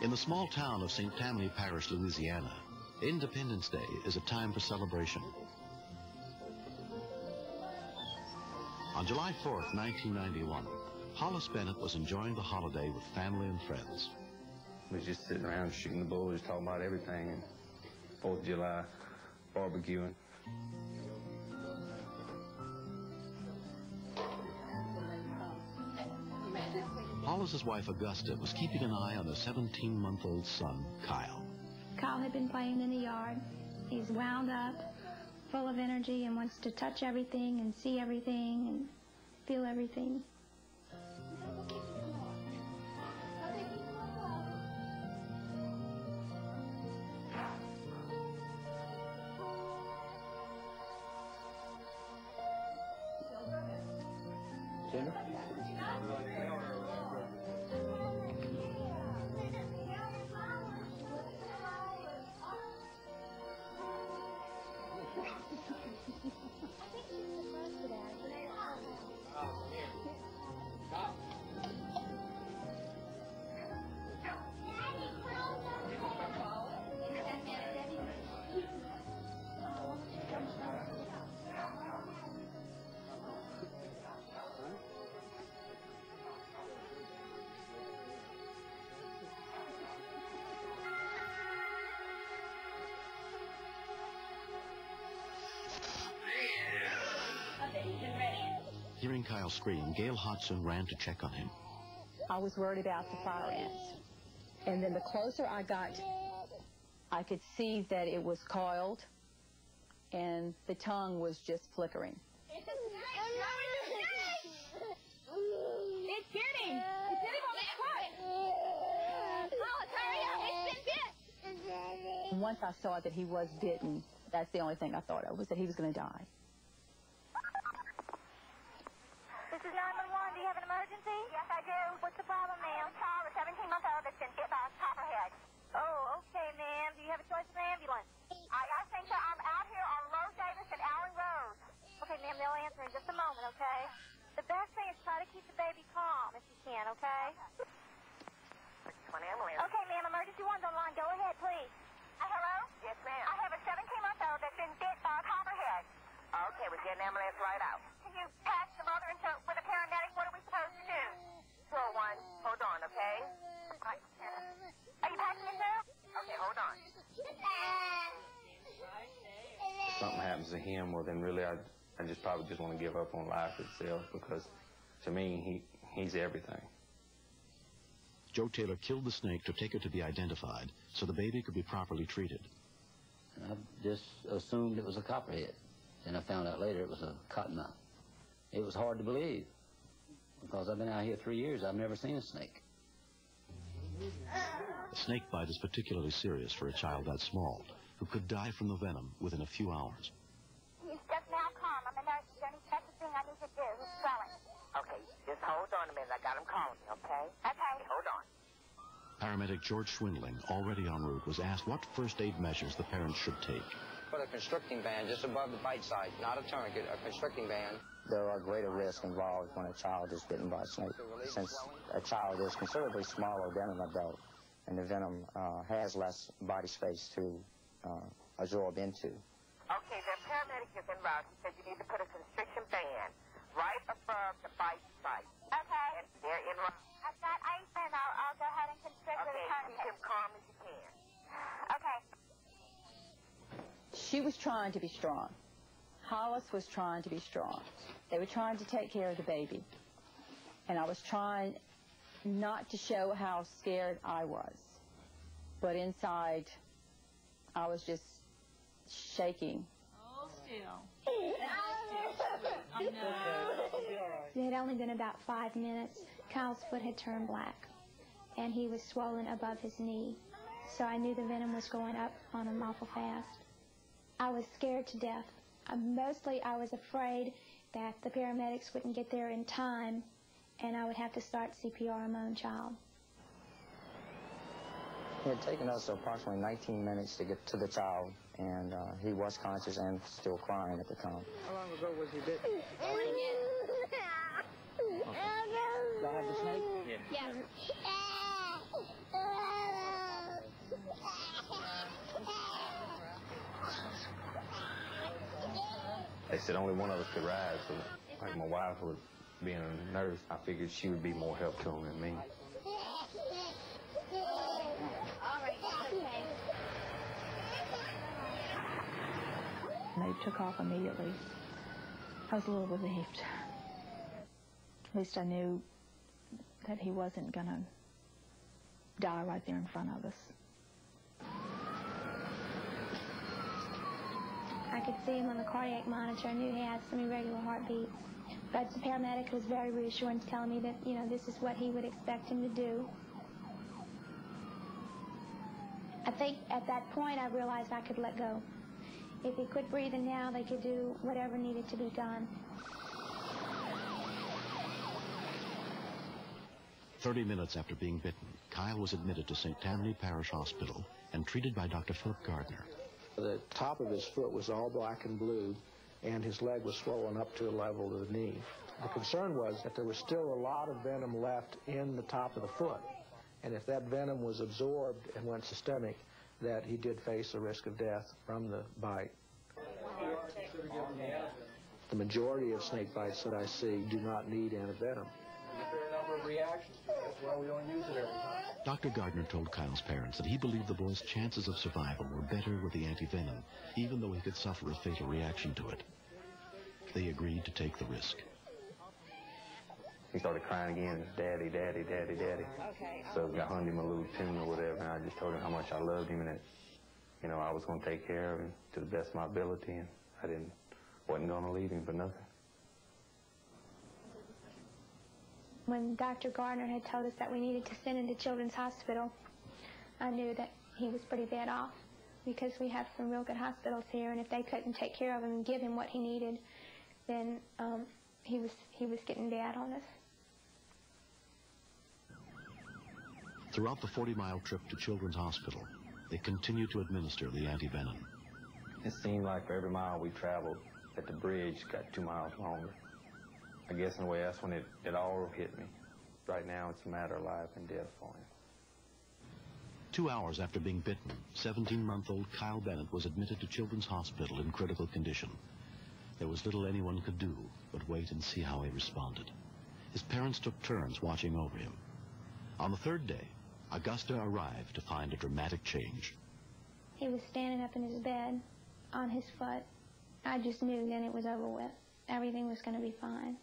In the small town of St. Tammany Parish, Louisiana, Independence Day is a time for celebration. On July 4th, 1991, Hollis Bennett was enjoying the holiday with family and friends. We was just sitting around shooting the bull, just talking about everything, and 4th of July, barbecuing. Hollis's wife, Augusta, was keeping an eye on their 17-month-old son, Kyle. Kyle had been playing in the yard. He's wound up, full of energy, and wants to touch everything and see everything and feel everything. Hearing Kyle scream, Gail Hodgson ran to check on him. I was worried about the fire ants. And then the closer I got, I could see that it was coiled, and the tongue was just flickering. It's a snake! It bit him! It bit him on the foot! Hollis, hurry up! It's been bit! Once I saw that he was bitten, that's the only thing I thought of, was that he was going to die. This is 911. Do you have an emergency? Yes, I do. What's the problem, ma'am? A child, a 17-month-old that's been bit by a copperhead. Oh, okay, ma'am. Do you have a choice of an ambulance? I think so. I'm out here on Lowe Davis and Allen Road. Okay, ma'am, they'll answer in just a moment, okay? The best thing is try to keep the baby calm if you can, okay? Okay, ma'am, emergency one's on line. Go ahead, please. Hello? Yes, ma'am. I have a 17-month-old that's been bit by a copperhead. Okay, we'll get an ambulance right out. Can you patch the mother into with a paramedic? What are we supposed to do? Sure, one. Hold on, okay? Right. Are you patching it now? Okay, hold on. If something happens to him, well, then really I probably just want to give up on life itself, because to me, he's everything. Joe Taylor killed the snake to take her to be identified so the baby could be properly treated. I just assumed it was a copperhead. Then I found out later it was a cottonmouth. It was hard to believe, because I've been out here 3 years. I've never seen a snake. A snake bite is particularly serious for a child that small, who could die from the venom within a few hours. He's just now calm. I'm a nurse. Is there any special thing I need to do? He's swelling. Okay, just hold on a minute. I got him calling you, okay? Okay. Hold on. Paramedic George Schwindling, already en route, was asked what first aid measures the parents should take. Put a constricting band just above the bite site, not a tourniquet, a constricting band. There are greater risks involved when a child is bitten by a snake, since a child is considerably smaller than an adult, and the venom has less body space to absorb into. Okay, the paramedic is en route. He said you need to put a constriction band right above the bite site. Okay. And they're en route. I've got ice, and I'll go ahead and constrict with a tourniquet. Keep him calm as you can. Okay. She was trying to be strong. Hollis was trying to be strong. They were trying to take care of the baby. And I was trying not to show how scared I was. But inside, I was just shaking. Oh, still. I know. It had only been about 5 minutes. Kyle's foot had turned black, and he was swollen above his knee. So I knew the venom was going up on him awful fast. I was scared to death. Mostly I was afraid that the paramedics wouldn't get there in time, and I would have to start CPR on my own child. It had taken us approximately 19 minutes to get to the child, and he was conscious and still crying at the time. How long ago was he bitten? Okay. Do I have the snake? Yeah. They said only one of us could ride, so like my wife was being a nurse, I figured she would be more help to them than me. They took off immediately. I was a little relieved. At least I knew that he wasn't going to die right there in front of us. I could see him on the cardiac monitor. I knew he had some irregular heartbeats. But the paramedic was very reassuring, telling me that, you know, this is what he would expect him to do. I think at that point I realized I could let go. If he quit breathing now, they could do whatever needed to be done. 30 minutes after being bitten, Kyle was admitted to St. Tammany Parish Hospital and treated by Dr. Philip Gardner. The top of his foot was all black and blue, and his leg was swollen up to the level of the knee. The concern was that there was still a lot of venom left in the top of the foot, and if that venom was absorbed and went systemic, that he did face a risk of death from the bite. The majority of snake bites that I see do not need antivenom. Dr. Gardner told Kyle's parents that he believed the boy's chances of survival were better with the antivenom, even though he could suffer a fatal reaction to it. They agreed to take the risk. He started crying again, Daddy, Daddy, Daddy, Daddy. Okay. So I hunted him a little tune or whatever, and I just told him how much I loved him and that, you know, I was going to take care of him to the best of my ability, and I wasn't going to leave him for nothing. When Dr. Gardner had told us that we needed to send him to Children's Hospital, I knew that he was pretty bad off because we have some real good hospitals here, and if they couldn't take care of him and give him what he needed, then he was getting bad on us. Throughout the 40-mile trip to Children's Hospital, they continued to administer the antivenom. It seemed like for every mile we traveled, that the bridge got 2 miles longer. I guess in a way that's when it all hit me. Right now it's a matter of life and death for him. 2 hours after being bitten, 17-month-old Kyle Bennett was admitted to Children's Hospital in critical condition. There was little anyone could do but wait and see how he responded. His parents took turns watching over him. On the third day, Augusta arrived to find a dramatic change. He was standing up in his bed on his foot. I just knew then it was over with. Everything was going to be fine.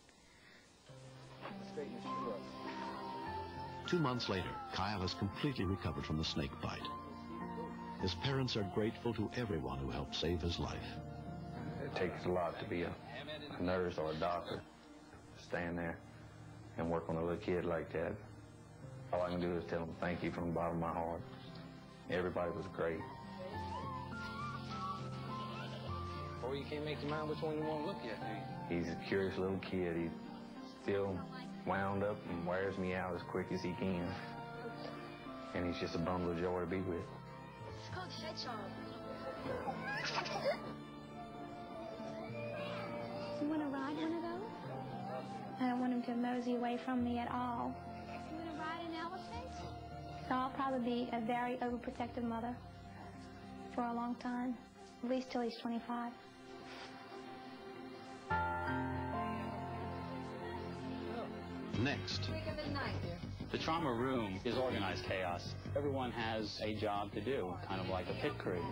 2 months later, Kyle has completely recovered from the snake bite. His parents are grateful to everyone who helped save his life. It takes a lot to be a nurse or a doctor, to stand there and work on a little kid like that. All I can do is tell them thank you from the bottom of my heart. Everybody was great. Or you can't make your mind which one you want to look at. He's a curious little kid. He's still wound up and wears me out as quick as he can. And he's just a bundle of joy to be with. It's called hedgehog. You want to ride one of those? I don't want him to mosey away from me at all. You want to ride an elephant? So I'll probably be a very overprotective mother for a long time, at least till he's 25. Next, the trauma room is organized chaos. Everyone has a job to do, kind of like a pit crew.